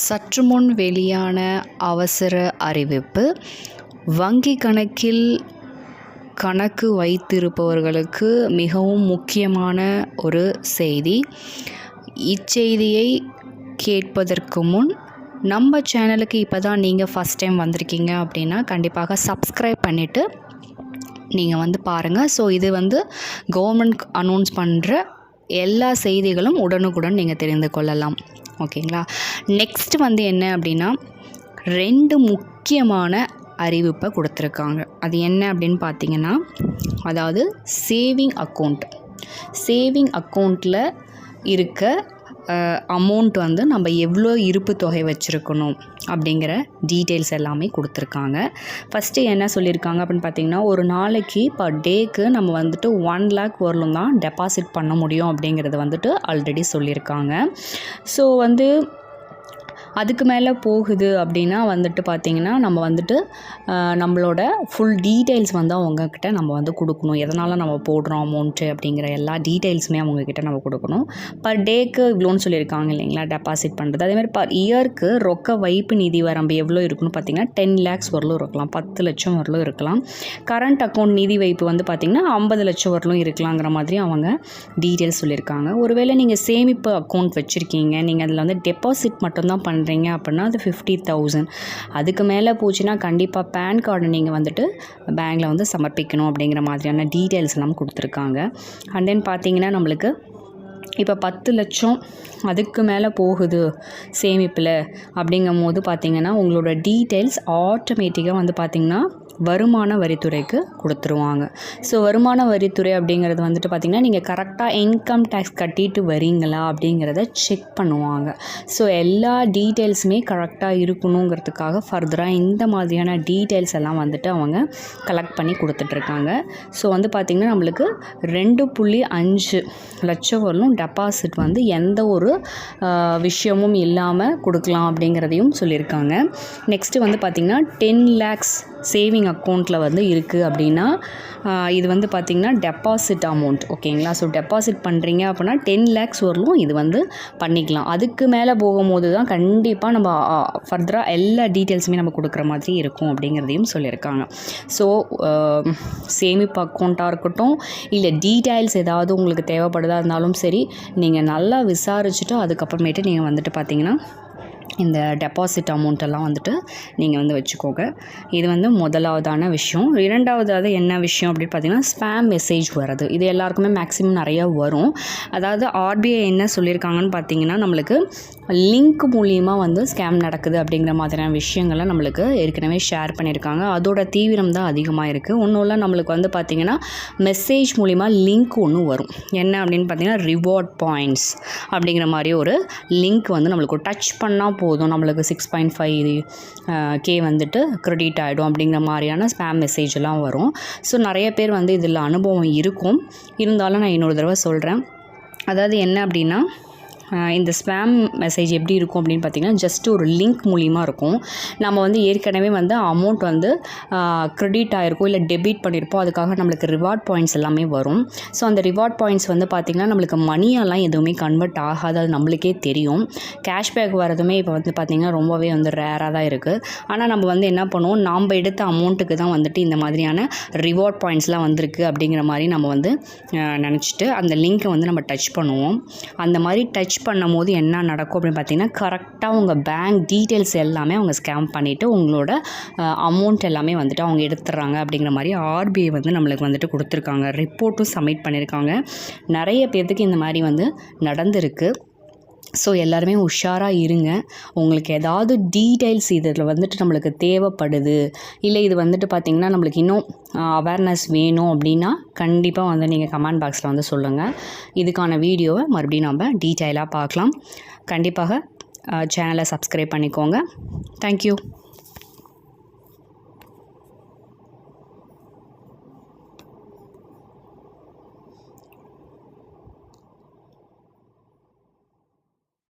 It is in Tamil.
சற்றுமுன் வெளியான அவசர அறிவிப்பு. வங்கி கணக்கில் கணக்கு வைத்திருப்பவர்களுக்கு மிகவும் முக்கியமான ஒரு செய்தி. இச்செய்தியை கேட்பதற்கு முன் நம்ம சேனலுக்கு இப்போ தான் நீங்கள் ஃபஸ்ட் டைம் வந்திருக்கீங்க அப்படின்னா கண்டிப்பாக சப்ஸ்கிரைப் பண்ணிவிட்டு நீங்கள் பாருங்கள். ஸோ இது கவர்மெண்ட் அனௌன்ஸ் பண்ணுற எல்லா செய்திகளும் உடனுக்குடன் நீங்கள் தெரிந்து கொள்ளலாம். ஓகேங்களா? நெக்ஸ்ட் என்ன அப்படின்னா 2 முக்கியமான அறிவிப்பை கொடுத்துருக்காங்க. அது என்ன அப்படின்னு பார்த்தீங்கன்னா, அதாவது சேவிங் அக்கௌண்ட்டில் இருக்க அமௌண்ட் நம்ம எவ்வளோ இருப்பு தொகை வச்சுருக்கணும் அப்படிங்கிற டீட்டெயில்ஸ் எல்லாமே கொடுத்துருக்காங்க. ஃபஸ்ட்டு என்ன சொல்லியிருக்காங்க அப்படின்னு பார்த்தீங்கன்னா, ஒரு நாளைக்கு பர் டேக்கு நம்ம 1 lakh வரலும் தான் டெபாசிட் பண்ண முடியும் அப்படிங்கிறது ஆல்ரெடி சொல்லியிருக்காங்க. ஸோ அதுக்கு மேலே போகுது அப்படின்னா பார்த்திங்கன்னா நம்ம நம்மளோட ஃபுல் டீட்டெயில்ஸ் அவங்கக்கிட்ட நம்ம கொடுக்கணும். எதனால் நம்ம போடுறோம் அமௌண்ட்டு அப்படிங்கிற எல்லா டீட்டெயில்ஸுமே அவங்கக்கிட்ட நம்ம கொடுக்கணும். பர் டேக்கு இவ்வளோன்னு சொல்லியிருக்காங்க இல்லைங்களா டெபாசிட் பண்ணுறது. அதேமாதிரி பர் இயருக்கு ரொக்க வைப்பு நிதி வரம்பு எவ்வளோ இருக்குன்னு பார்த்திங்கன்னா 10 lakhs வரலும் இருக்கலாம், 10 லட்சம் வரலும் இருக்கலாம். கரண்ட் அக்கௌண்ட் நிதி வைப்பு பார்த்திங்கன்னா 50 லட்சம் வரலும் இருக்கலாங்கிற மாதிரி அவங்க டீட்டெயில்ஸ் சொல்லியிருக்காங்க. ஒருவேளை நீங்கள் சேமிப்பு அக்கௌண்ட் வச்சுருக்கீங்க, நீங்கள் அதில் டெபாசிட் மட்டும்தான் பண்ணுறீங்க அப்படின்னா அது 50,000. அதுக்கு மேலே போச்சுன்னா கண்டிப்பாக பேன் கார்டு நீங்கள் பேங்க்கில் சமர்ப்பிக்கணும் அப்படிங்கிற மாதிரியான டீட்டெயில்ஸ் எல்லாம் கொடுத்துருக்காங்க. அண்ட் தென் பார்த்தீங்கன்னா நம்மளுக்கு இப்போ 10 லட்சம் அதுக்கு மேலே போகுது சேமிப்பில் அப்படிங்கும் போது பார்த்திங்கன்னா உங்களோட டீட்டெயில்ஸ் ஆட்டோமேட்டிக்காக பார்த்திங்கன்னா வருமான வரித்துறைக்கு கொடுத்துருவாங்க. ஸோ வருமான வரித்துறை அப்படிங்கிறது பார்த்திங்கன்னா நீங்கள் கரெக்டாக இன்கம் டேக்ஸ் கட்டிட்டு வரீங்களா அப்படிங்கிறத செக் பண்ணுவாங்க. ஸோ எல்லா டீட்டெயில்ஸுமே கரெக்டாக இருக்கணுங்கிறதுக்காக ஃபர்தராக இந்த மாதிரியான டீட்டெயில்ஸ் எல்லாம் அவங்க கலெக்ட் பண்ணி கொடுத்துட்ருக்காங்க. ஸோ பார்த்திங்கன்னா நம்மளுக்கு 2.5 லட்சம் வரலும் டெபாசிட் எந்த ஒரு விஷயமும் இல்லாமல் கொடுக்கலாம் அப்படிங்கிறதையும் சொல்லியிருக்காங்க. நெக்ஸ்ட்டு பார்த்திங்கன்னா 10 lakhs சேவிங் அக்கௌண்ட்டில் இருக்குது அப்படின்னா இது பார்த்திங்கன்னா டெபாசிட் அமௌண்ட். ஓகேங்களா? ஸோ டெபாசிட் பண்ணுறீங்க அப்படின்னா 10 lakhs வரலும் இது பண்ணிக்கலாம். அதுக்கு மேலே போகும்போது தான் கண்டிப்பாக நம்ம ஃபர்தராக எல்லா டீட்டெயில்ஸுமே நம்ம கொடுக்குற மாதிரி இருக்கும் அப்படிங்கிறதையும் சொல்லியிருக்காங்க. ஸோ சேமிப்பு அக்கௌண்ட்டாக இருக்கட்டும், இல்லை டீட்டெயில்ஸ் ஏதாவது உங்களுக்கு தேவைப்படுதா இருந்தாலும் சரி, நீங்கள் நல்லா விசாரிச்சுட்டு அதுக்கப்புறமேட்டு நீங்கள் பார்த்திங்கன்னா இந்த டெபாசிட் அமௌண்ட்டெல்லாம் நீங்கள் வச்சுக்கோங்க. இது முதலாவதான விஷயம். இரண்டாவதாவது என்ன விஷயம் அப்படின்னு பார்த்தீங்கன்னா, ஸ்பேம் மெசேஜ் வர்றது. இது எல்லாருக்குமே மேக்ஸிமம் நிறையா வரும். அதாவது ஆர்பிஐ என்ன சொல்லியிருக்காங்கன்னு பார்த்தீங்கன்னா, நம்மளுக்கு லிங்க் மூலியமாக ஸ்கேம் நடக்குது அப்படிங்கிற மாதிரியான விஷயங்கள்லாம் நம்மளுக்கு ஏற்கனவே ஷேர் பண்ணியிருக்காங்க. அதோட தீவிரம் தான் அதிகமாக இருக்குது. ஒன்றும் இல்லை, நம்மளுக்கு பார்த்திங்கன்னா மெசேஜ் மூலிமா லிங்க் ஒன்று வரும். என்ன அப்படின்னு பார்த்தீங்கன்னா, ரிவார்ட் பாயிண்ட்ஸ் அப்படிங்கிற மாதிரி ஒரு லிங்க் நம்மளுக்கு டச் பண்ணால் போதும், நம்மளுக்கு 6.5K கிரெடிட் ஆகிடும் அப்படிங்கிற மாதிரியான ஸ்பேம் மெசேஜ் எல்லாம் வரும். ஸோ நிறைய பேர் இதில் அனுபவம் இருக்கும். இருந்தாலும் நான் இன்னொரு தடவை சொல்கிறேன். அதாவது என்ன அப்படின்னா, இந்த ஸ்பேம் மெசேஜ் எப்படி இருக்கும் அப்படின்னு பார்த்திங்கன்னா, ஜஸ்ட் ஒரு லிங்க் மூலிமா இருக்கும். நம்ம ஏற்கனவே அமௌண்ட் கிரெடிட் ஆகிருக்கும், இல்லை டெபிட் பண்ணியிருப்போம். அதுக்காக நம்மளுக்கு ரிவார்ட் பாயிண்ட்ஸ் எல்லாமே வரும். ஸோ அந்த ரிவார்ட் பாயிண்ட்ஸ் பார்த்திங்கன்னா நம்மளுக்கு மணியெல்லாம் எதுவுமே கன்வெர்ட் ஆகாது, அது நம்மளுக்கே தெரியும். கேஷ்பேக் வரதுமே இப்போ பார்த்திங்கன்னா ரொம்பவே ரேராக தான் இருக்குது. ஆனால் நம்ம என்ன பண்ணுவோம், நாம் எடுத்த அமௌண்ட்டுக்கு தான் இந்த மாதிரியான ரிவார்ட் பாயிண்ட்ஸ்லாம் வந்திருக்கு அப்படிங்கிற மாதிரி நம்ம நினச்சிட்டு அந்த லிங்க்கை நம்ம டச் பண்ணுவோம். அந்த மாதிரி டச் பண்ணும் போது என்ன நடக்கும் அப்படின்னு பார்த்தீங்கன்னா, கரெக்டாக உங்கள் பேங்க் டீட்டெயில்ஸ் எல்லாமே அவங்க ஸ்கேம் பண்ணிவிட்டு உங்களோட அமௌண்ட் எல்லாமே அவங்க எடுத்துடுறாங்க அப்படிங்கிற மாதிரி ஆர்பிஐ நம்மளுக்கு கொடுத்துருக்காங்க. ரிப்போர்ட்டும் சப்மிட் பண்ணியிருக்காங்க. நிறைய பேர்த்துக்கு இந்த மாதிரி நடந்திருக்கு. ஸோ எல்லாருமே உஷாராக இருங்க. உங்களுக்கு ஏதாவது டீட்டெயில்ஸ் இதில் நம்மளுக்கு தேவைப்படுது, இல்லை இது பார்த்திங்கன்னா நம்மளுக்கு இன்னும் அவேர்னஸ் வேணும் அப்படின்னா கண்டிப்பாக நீங்கள் கமெண்ட் பாக்ஸில் சொல்லுங்கள். இதுக்கான வீடியோவை மறுபடியும் நம்ம டீட்டெயிலாக பார்க்கலாம். கண்டிப்பாக சேனலை சப்ஸ்கிரைப் பண்ணிக்கோங்க. தேங்க்யூ.